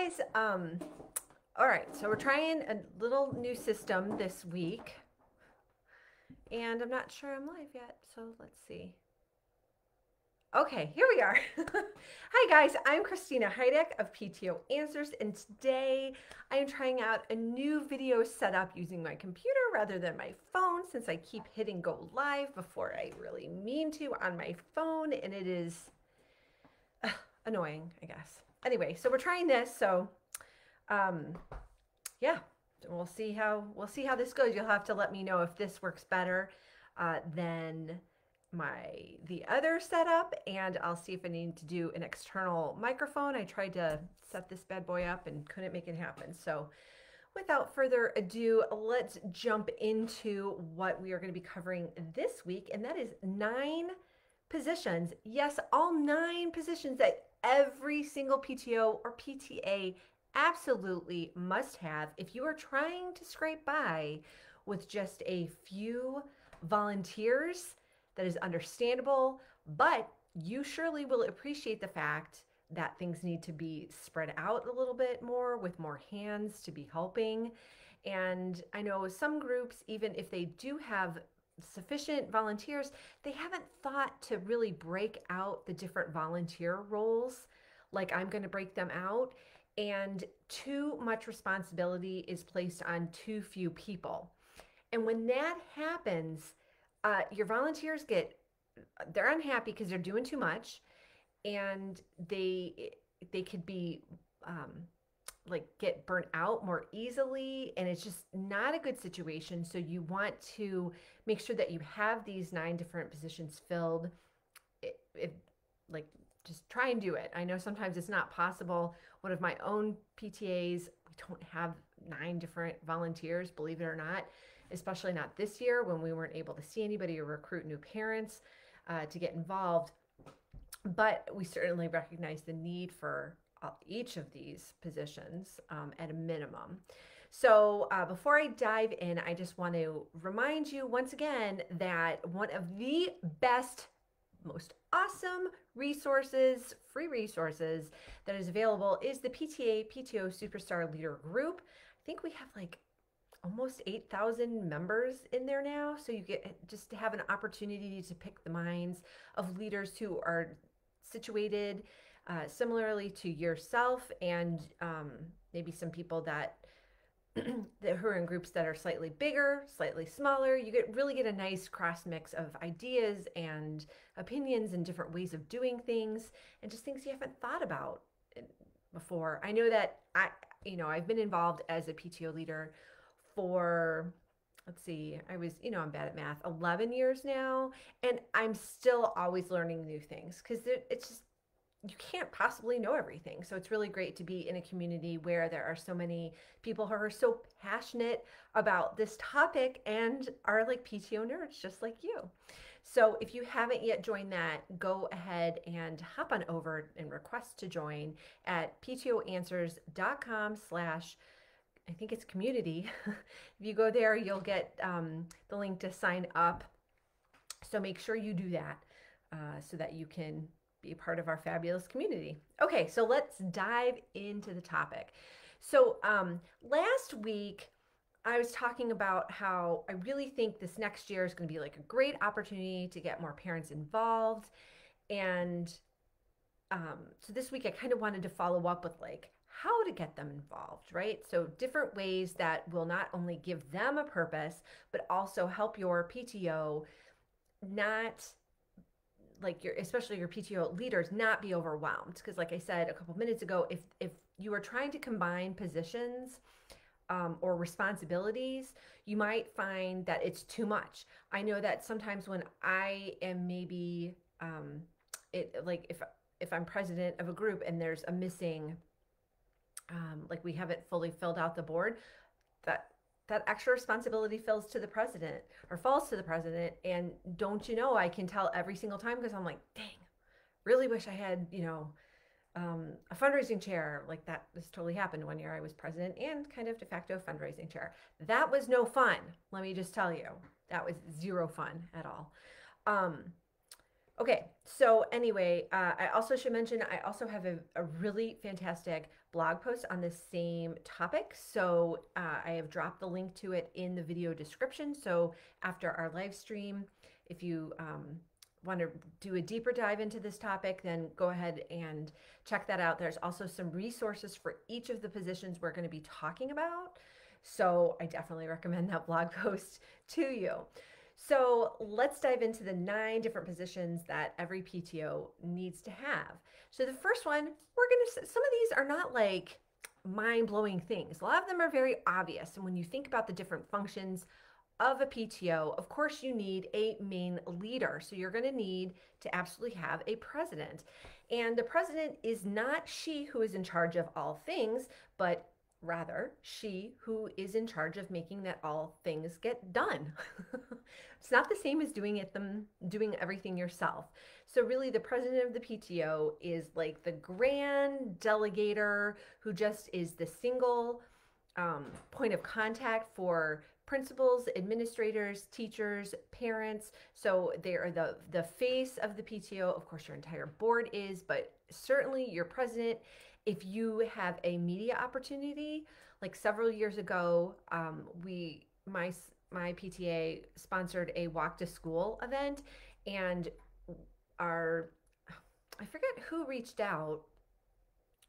guys. All right, so we're trying a little new system this week, and I'm not sure I'm live yet, so let's see. Okay, here we are. Hi guys, I'm Christina Heideck of PTO Answers, and today I am trying out a new video setup using my computer rather than my phone, since I keep hitting go live before I really mean to on my phone, and it is annoying, I guess. Anyway, so we're trying this, so um, yeah, we'll see how this goes. You'll have to let me know if this works better than the other setup, and I'll see if I need to do an external microphone. I tried to set this bad boy up and couldn't make it happen. So without further ado, let's jump into what we are going to be covering this week, and that is 9 positions. Yes, all 9 positions that every single PTO or PTA absolutely must have if you are trying to scrape by with just a few volunteers. That is understandable, but you surely will appreciate the fact that things need to be spread out a little bit more with more hands to be helping. And I know some groups, even if they do have sufficient volunteers, they haven't thought to really break out the different volunteer roles like I'm going to break them out. And too much responsibility is placed on too few people. And when that happens, your volunteers they're unhappy because they're doing too much, and they could be like get burnt out more easily, and it's just not a good situation. So you want to make sure that you have these 9 different positions filled. Like, just try and do it. I know sometimes it's not possible. One of my own PTAs, we don't have 9 different volunteers, believe it or not, especially not this year when we weren't able to see anybody or recruit new parents to get involved. But we certainly recognize the need for each of these positions at a minimum. So before I dive in, I just want to remind you once again that one of the best, most awesome resources, free resources that is available is the PTA PTO Superstar Leader Group. I think we have like almost 8,000 members in there now. So you get just to have an opportunity to pick the minds of leaders who are situated similarly to yourself, and maybe some people that who are in groups that are slightly bigger, slightly smaller. You really get a nice cross mix of ideas and opinions and different ways of doing things, and just things you haven't thought about before. I know that I've been involved as a PTO leader for, let's see, I'm bad at math, 11 years now, and I'm still always learning new things because it's just, you can't possibly know everything. So it's really great to be in a community where there are so many people who are so passionate about this topic and are like PTO nerds just like you. So if you haven't yet joined that, go ahead and hop on over and request to join at ptoanswers.com/ I think it's community. If you go there, you'll get the link to sign up. So make sure you do that so that you can be a part of our fabulous community. Okay, so let's dive into the topic. So last week, I was talking about how I really think this next year is going to be like a great opportunity to get more parents involved. And so this week, I kind of wanted to follow up with like how to get them involved, right? So different ways that will not only give them a purpose, but also help your PTO not, like especially your PTO leaders, not be overwhelmed. Because like I said a couple minutes ago, if you are trying to combine positions or responsibilities, you might find that it's too much. I know that sometimes when I am maybe like if I'm president of a group and there's a missing, like we haven't fully filled out the board, that extra responsibility falls to the president. And don't you know, I can tell every single time because I'm like, dang, really wish I had, a fundraising chair. Like that. This totally happened one year. I was president and kind of de facto fundraising chair. That was no fun. Let me just tell you, that was zero fun at all. Okay, so anyway, I also should mention I also have a really fantastic blog post on the same topic. So I have dropped the link to it in the video description. So after our live stream, if you want to do a deeper dive into this topic, then go ahead and check that out. There's also some resources for each of the positions we're going to be talking about. So I definitely recommend that blog post to you. So let's dive into the 9 different positions that every PTO needs to have. So the first one, some of these are not like mind-blowing things. A lot of them are very obvious. And when you think about the different functions of a PTO, of course you need a main leader. So you're going to need to absolutely have a president. And the president is not she who is in charge of all things, but rather she who is in charge of making that all things get done. It's not the same as doing everything yourself. So really the president of the PTO is like the grand delegator who just is the single point of contact for principals, administrators, teachers, parents. So they are the face of the PTO. Of course, your entire board is, but certainly your president. If you have a media opportunity, like several years ago, my PTA sponsored a walk to school event, and I forget who reached out,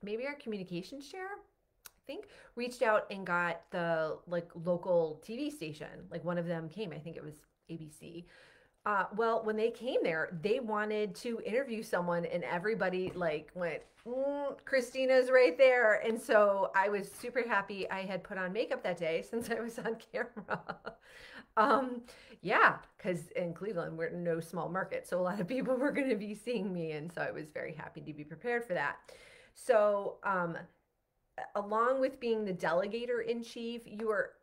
maybe our communications chair, reached out and got the local TV station. Like one of them came, I think it was ABC. Well, when they came there, they wanted to interview someone, and everybody went, Christina's right there. And so I was super happy I had put on makeup that day since I was on camera. Yeah, because in Cleveland, we're no small market. So a lot of people were going to be seeing me. And so I was very happy to be prepared for that. So, along with being the delegator in chief, you are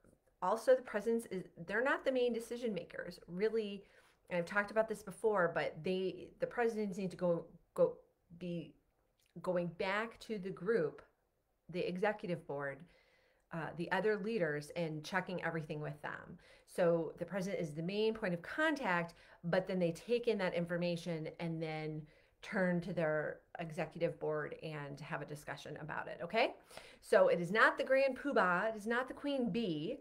also the presidents. They're not the main decision makers, really. And I've talked about this before, but the presidents need to be going back to the group, the executive board, the other leaders, and checking everything with them. So the president is the main point of contact, but then they take in that information and then turn to their executive board and have a discussion about it. Okay, so it is not the grand poobah, it is not the queen bee,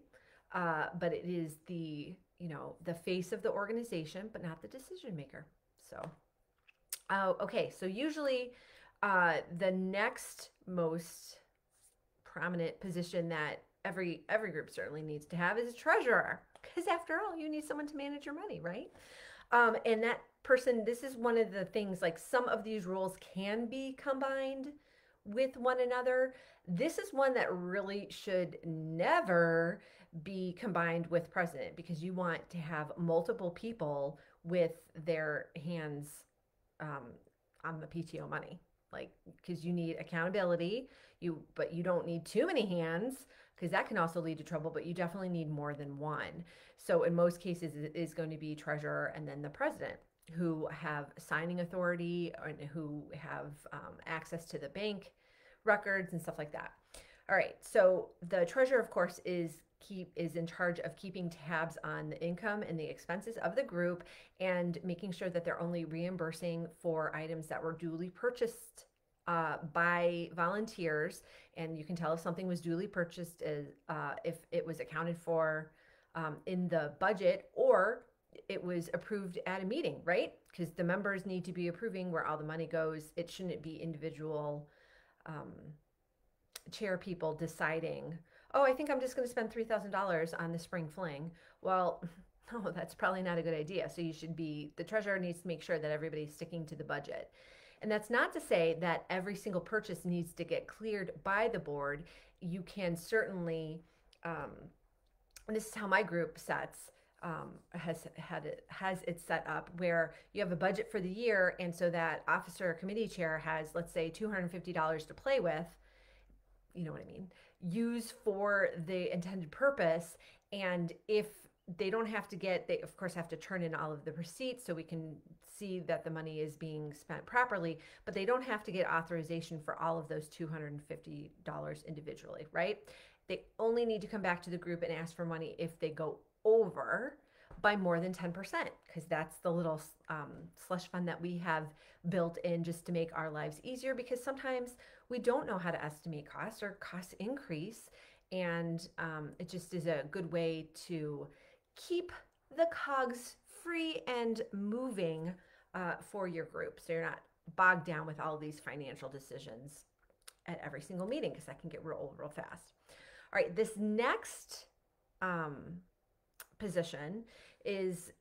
but it is the face of the organization, but not the decision maker. So okay, so usually the next most prominent position that every group certainly needs to have is a treasurer, because after all, you need someone to manage your money, right? And that person, this is one of the things, like some of these roles can be combined with one another. This is one that really should never be combined with president, because you want to have multiple people with their hands on the PTO money, because you need accountability, but you don't need too many hands, because that can also lead to trouble, but you definitely need more than one. So in most cases, it is going to be treasurer and then the president, who have signing authority and who have access to the bank records and stuff like that. All right, so the treasurer, of course, is in charge of keeping tabs on the income and the expenses of the group, and making sure that they're only reimbursing for items that were duly purchased by volunteers. And you can tell if something was duly purchased if it was accounted for in the budget, or it was approved at a meeting, right? Because the members need to be approving where all the money goes. It shouldn't be individual chair people deciding, oh, I think I'm just going to spend $3,000 on the spring fling. Well, no, that's probably not a good idea. So the treasurer needs to make sure that everybody's sticking to the budget. And that's not to say that every single purchase needs to get cleared by the board. You can certainly, and this is how my group has it set up, where you have a budget for the year, and so that officer or committee chair has, let's say, $250 to play with, you know what I mean, use for the intended purpose. And if they don't have to they of course have to turn in all of the receipts so we can see that the money is being spent properly, but they don't have to get authorization for all of those $250 individually, right? They only need to come back to the group and ask for money if they go over, by more than 10%, because that's the little slush fund that we have built in just to make our lives easier, because sometimes we don't know how to estimate costs, or costs increase, and it just is a good way to keep the cogs free and moving for your group, so you're not bogged down with all these financial decisions at every single meeting, because that can get real fast. All right, this next position is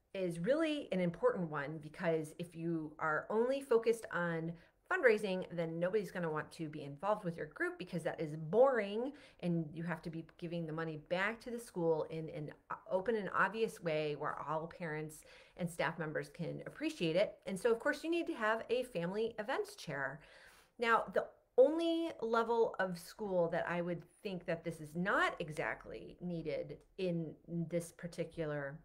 really an important one, because if you are only focused on fundraising, then nobody's going to want to be involved with your group, because that is boring, and you have to be giving the money back to the school in an open and obvious way where all parents and staff members can appreciate it. And so, of course, you need to have a family events chair. Now, the only level of school that I would think that this is not exactly needed in this particular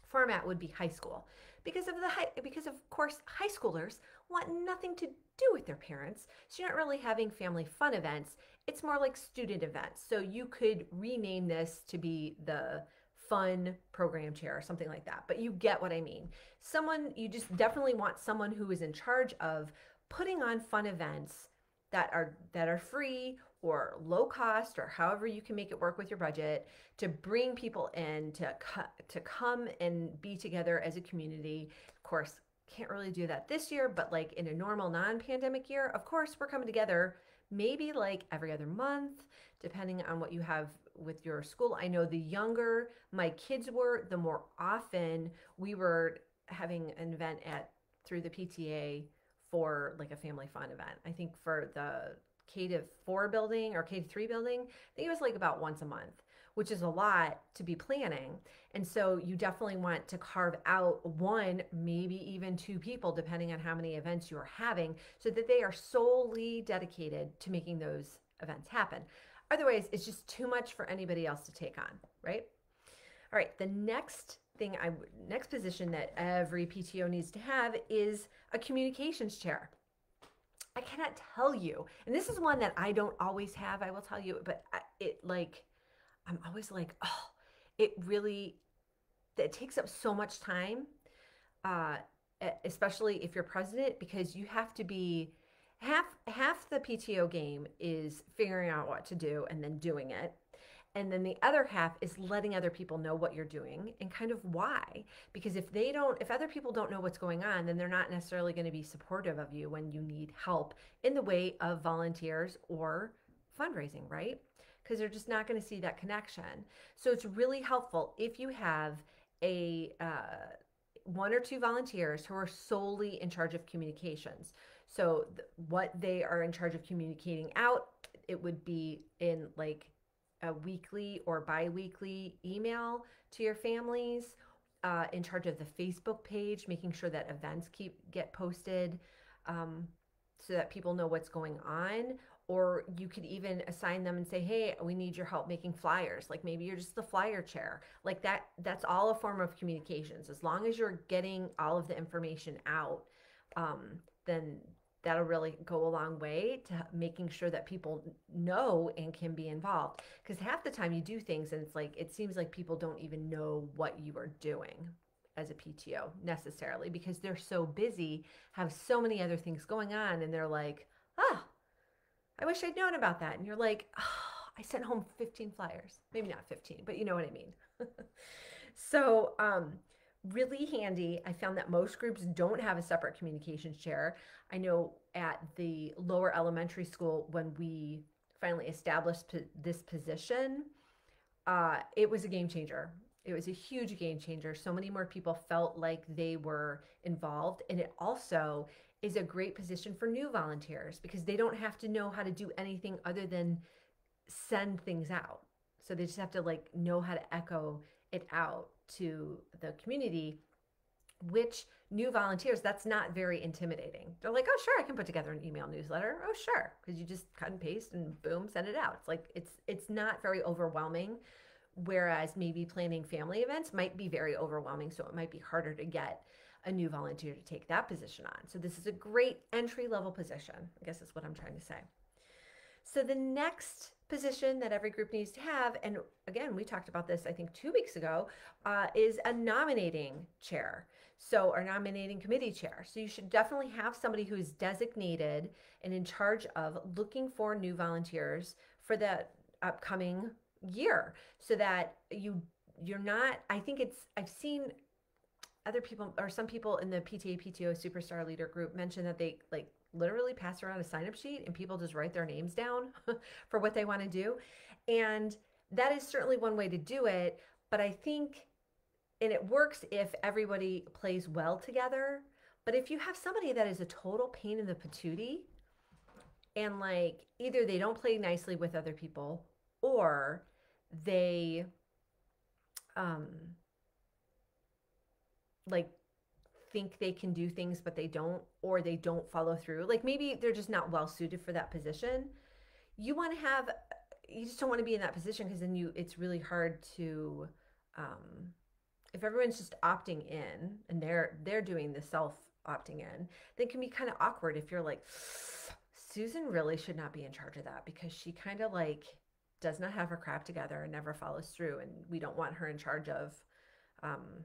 format would be high school, because of course high schoolers want nothing to do with their parents, so you're not really having family fun events. It's more like student events. So you could rename this to be the fun program chair or something like that, but you get what I mean. You just definitely want someone who is in charge of putting on fun events that are free or low cost, or however you can make it work with your budget, to bring people in to come and be together as a community. Of course, can't really do that this year, but like in a normal non-pandemic year, of course, we're coming together maybe like every other month, depending on what you have with your school. I know the younger my kids were, the more often we were having an event through the PTA for like a family fun event. I think for the K-4 building or K-3 building, I think it was like about once a month, which is a lot to be planning. And so you definitely want to carve out one, maybe even two people, depending on how many events you're having, so that they are solely dedicated to making those events happen. Otherwise, it's just too much for anybody else to take on, right? All right, the next position that every PTO needs to have is a communications chair. I cannot tell you, and this is one that I don't always have, I will tell you, but I'm always like, oh, it takes up so much time, especially if you're president, because you have to be, half the PTO game is figuring out what to do and then doing it. And then the other half is letting other people know what you're doing and kind of why. Because if other people don't know what's going on, then they're not necessarily going to be supportive of you when you need help in the way of volunteers or fundraising, right? Because they're just not going to see that connection. So it's really helpful if you have one or two volunteers who are solely in charge of communications. So what they are in charge of communicating out, it would be in like a weekly or bi-weekly email to your families, in charge of the Facebook page, making sure that events get posted, so that people know what's going on. Or you could even assign them and say, hey, we need your help making flyers. Like maybe you're just the flyer chair. Like that's all a form of communications. As long as you're getting all of the information out, then that'll really go a long way to making sure that people know and can be involved. Because half the time you do things and it seems like people don't even know what you are doing as a PTO necessarily, because they're so busy, have so many other things going on, and they're like, I wish I'd known about that. And you're like, I sent home 15 flyers. Maybe not 15, but you know what I mean. So, really handy. I found that most groups don't have a separate communications chair. I know at the lower elementary school, when we finally established this position, it was a game changer. It was a huge game changer. So many more people felt like they were involved. And it also is a great position for new volunteers, because they don't have to know how to do anything other than send things out. So they just have to know how to echo it out to the community, which new volunteers, that's not very intimidating. They're like, oh, sure, I can put together an email newsletter. Oh, sure, because you just cut and paste and boom, send it out. It's not very overwhelming, whereas maybe planning family events might be very overwhelming, so it might be harder to get a new volunteer to take that position on. So this is a great entry-level position, I guess is what I'm trying to say. So the next position that every group needs to have, and again, we talked about this, I think 2 weeks ago, is a nominating chair. So, or nominating committee chair. So you should definitely have somebody who's designated and in charge of looking for new volunteers for the upcoming year, so that you're not, I think it's, I've seen other people or some people in the PTA PTO Superstar Leader group mention that they like literally pass around a sign up sheet and people just write their names down for what they want to do. And that is certainly one way to do it. But I think, and it works if everybody plays well together. But if you have somebody that is a total pain in the patootie, and like either they don't play nicely with other people, or they um like think they can do things but they don't, or they don't follow through, like maybe they're just not well suited for that position, you want to have, you just don't want to be in that position, because then it's really hard to if everyone's just opting in and they're doing the self opting in, then it can be kind of awkward if you're like, Susan really should not be in charge of that because she kind of like does not have her crap together and never follows through, and we don't want her in charge of um,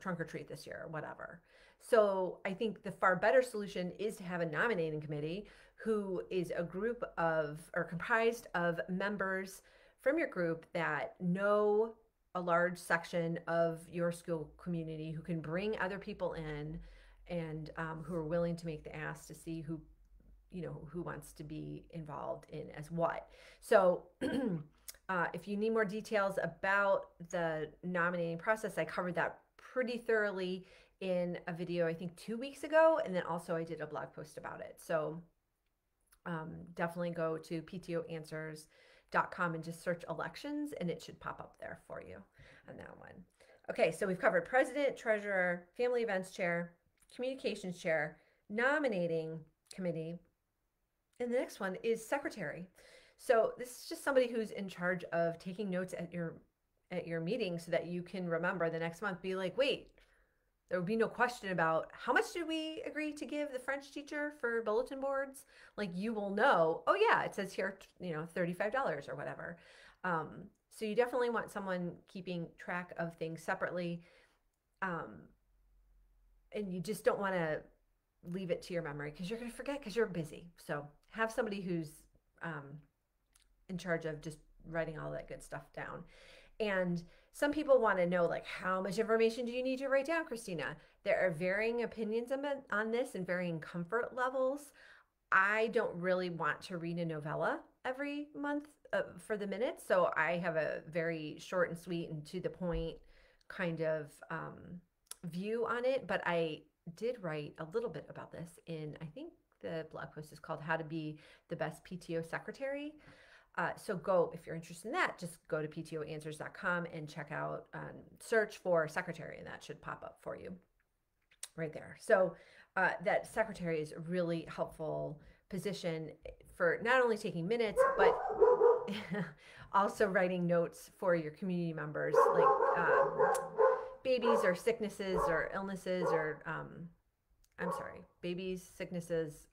trunk or treat this year or whatever. So I think the far better solution is to have a nominating committee who is a group of, or comprised of members from your group that know a large section of your school community, who can bring other people in, and who are willing to make the ask to see who wants to be involved in as what. So if you need more details about the nominating process, I covered that pretty thoroughly in a video, I think 2 weeks ago. And then also I did a blog post about it. So definitely go to ptoanswers.com and just search elections, and it should pop up there for you on that one. Okay, so we've covered president, treasurer, family events chair, communications chair, nominating committee, and the next one is secretary. So this is just somebody who's in charge of taking notes at your meeting, so that you can remember the next month, be like, wait, there would be no question about how much did we agree to give the French teacher for bulletin boards? Like, you will know, oh yeah, it says here, $35 or whatever. So you definitely want someone keeping track of things separately. And you just don't want to leave it to your memory, because you're going to forget, because you're busy. So have somebody who's in charge of just writing all that good stuff down. And some people want to know, like, how much information do you need to write down, Christina? There are varying opinions on this and varying comfort levels. I don't really want to read a novella every month for the minutes. So I have a very short and sweet and to the point kind of view on it. But I did write a little bit about this in, I think the blog post is called How to Be the Best PTO Secretary. So go, if you're interested in that, just go to ptoanswers.com and check out, search for secretary, and that should pop up for you right there. So that secretary is a really helpful position for not only taking minutes, but also writing notes for your community members, like babies or sicknesses or illnesses, or babies, sicknesses,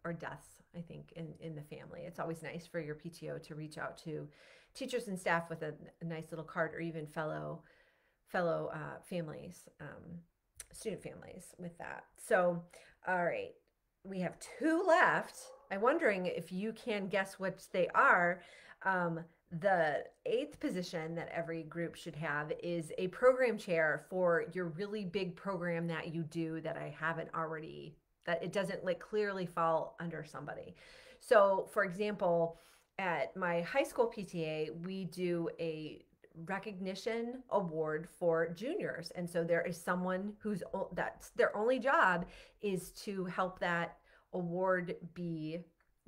or deaths, I think, in the family. It's always nice for your PTO to reach out to teachers and staff with a nice little card, or even fellow families, student families with that. So, all right, we have two left. I'm wondering if you can guess which they are. The eighth position that every group should have is a program chair for your really big program that you do that I haven't already, that it doesn't like clearly fall under somebody. So for example, at my high school PTA, we do a recognition award for juniors. And so there is someone that's their only job is to help that award be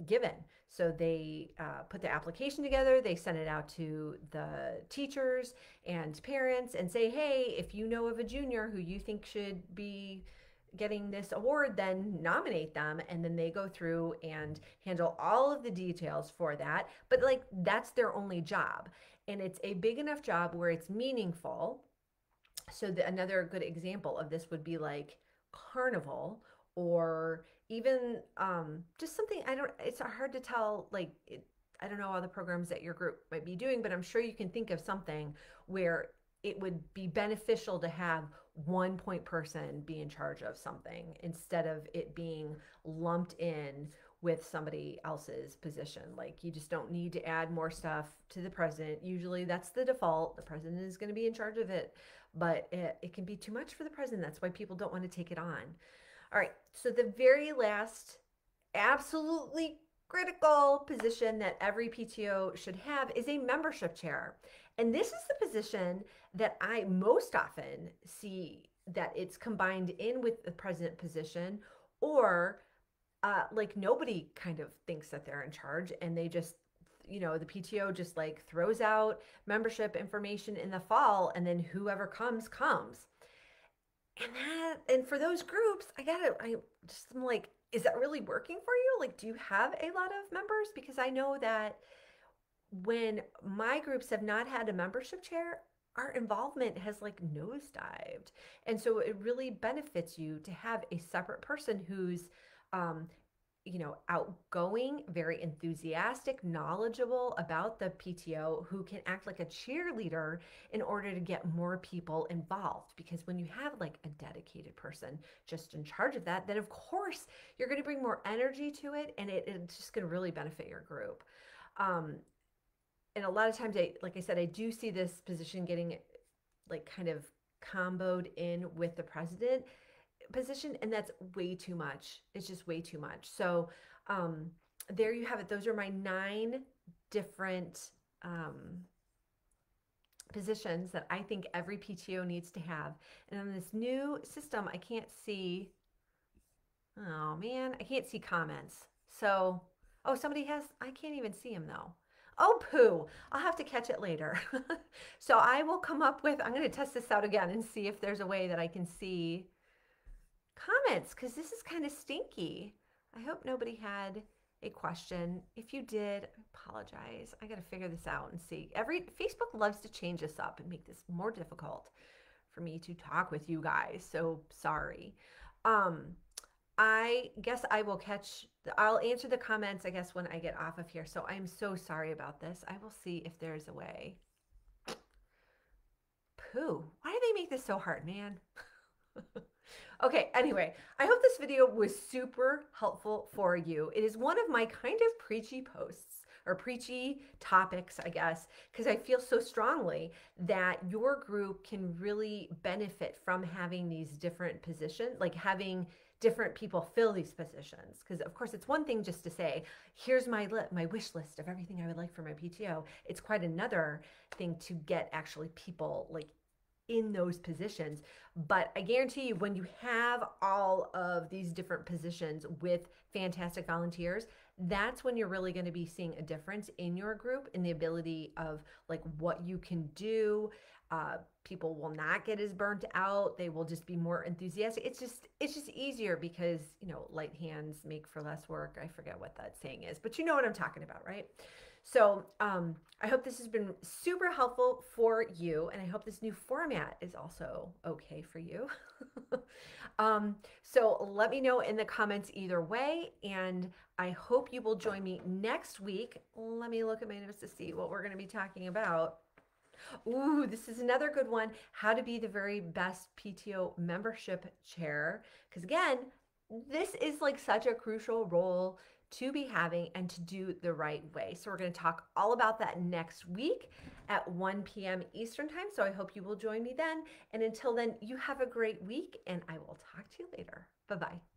given. So they put the application together, they send it out to the teachers and parents and say, hey, if you know of a junior who you think should be getting this award, then nominate them. And then they go through and handle all of the details for that. But like, that's their only job. And it's a big enough job where it's meaningful. So another good example of this would be like carnival, or even just something, it's hard to tell, like I don't know all the programs that your group might be doing, but I'm sure you can think of something where it would be beneficial to have one point person be in charge of something instead of it being lumped in with somebody else's position. Like, you just don't need to add more stuff to the president. Usually that's the default. The president is going to be in charge of it, but it can be too much for the president. That's why people don't want to take it on. All right, so the very last absolutely critical position that every PTO should have is a membership chair. And this is the position that I most often see that it's combined in with the president position, or like nobody kind of thinks that they're in charge and they just, the PTO just like throws out membership information in the fall, and then whoever comes. And for those groups, I'm like, is that really working for you? Like, do you have a lot of members? Because I know that when my groups have not had a membership chair, our involvement has like nosedived. And so it really benefits you to have a separate person who's, um, outgoing, very enthusiastic, knowledgeable about the PTO, who can act like a cheerleader in order to get more people involved. Because when you have like a dedicated person just in charge of that, then of course you're going to bring more energy to it, and it's just going to really benefit your group. Um, and a lot of times, like I said, I do see this position getting like kind of comboed in with the president position, and that's way too much. It's just way too much. So there you have it. Those are my 9 different positions that I think every PTO needs to have. And on this new system, I can't see, oh man, I can't see comments. So, oh, I can't even see them though. Oh, poo. I'll have to catch it later. So I will come up with, I'm going to test this out again and see if there's a way that I can see comments, because this is kind of stinky. I hope nobody had a question. If you did, I apologize. I got to figure this out and see. Facebook loves to change this up and make this more difficult for me to talk with you guys. So sorry. I guess I'll answer the comments, I guess, when I get off of here. So I'm so sorry about this. I will see if there's a way. Pooh. Why do they make this so hard, man? Okay, anyway, I hope this video was super helpful for you. It is one of my kind of preachy posts, or preachy topics, I guess, because I feel so strongly that your group can really benefit from having these different positions, like having different people fill these positions. Because of course it's one thing just to say, here's my wish list of everything I would like for my PTO. It's quite another thing to get actually people like in those positions. But I guarantee you, when you have all of these different positions with fantastic volunteers, that's when you're really going to be seeing a difference in your group, in the ability of like what you can do. People will not get as burnt out. They will just be more enthusiastic. It's just easier because, light hands make for less work. I forget what that saying is, but you know what I'm talking about, right? So I hope this has been super helpful for you, and I hope this new format is also okay for you. So let me know in the comments either way, and I hope you will join me next week. Let me look at my notes to see what we're going to be talking about. Ooh, this is another good one. How to be the very best PTO membership chair. Because again, this is like such a crucial role to be having and to do the right way. So we're going to talk all about that next week at 1 p.m. Eastern time. So I hope you will join me then. And until then, you have a great week, and I will talk to you later. Bye-bye.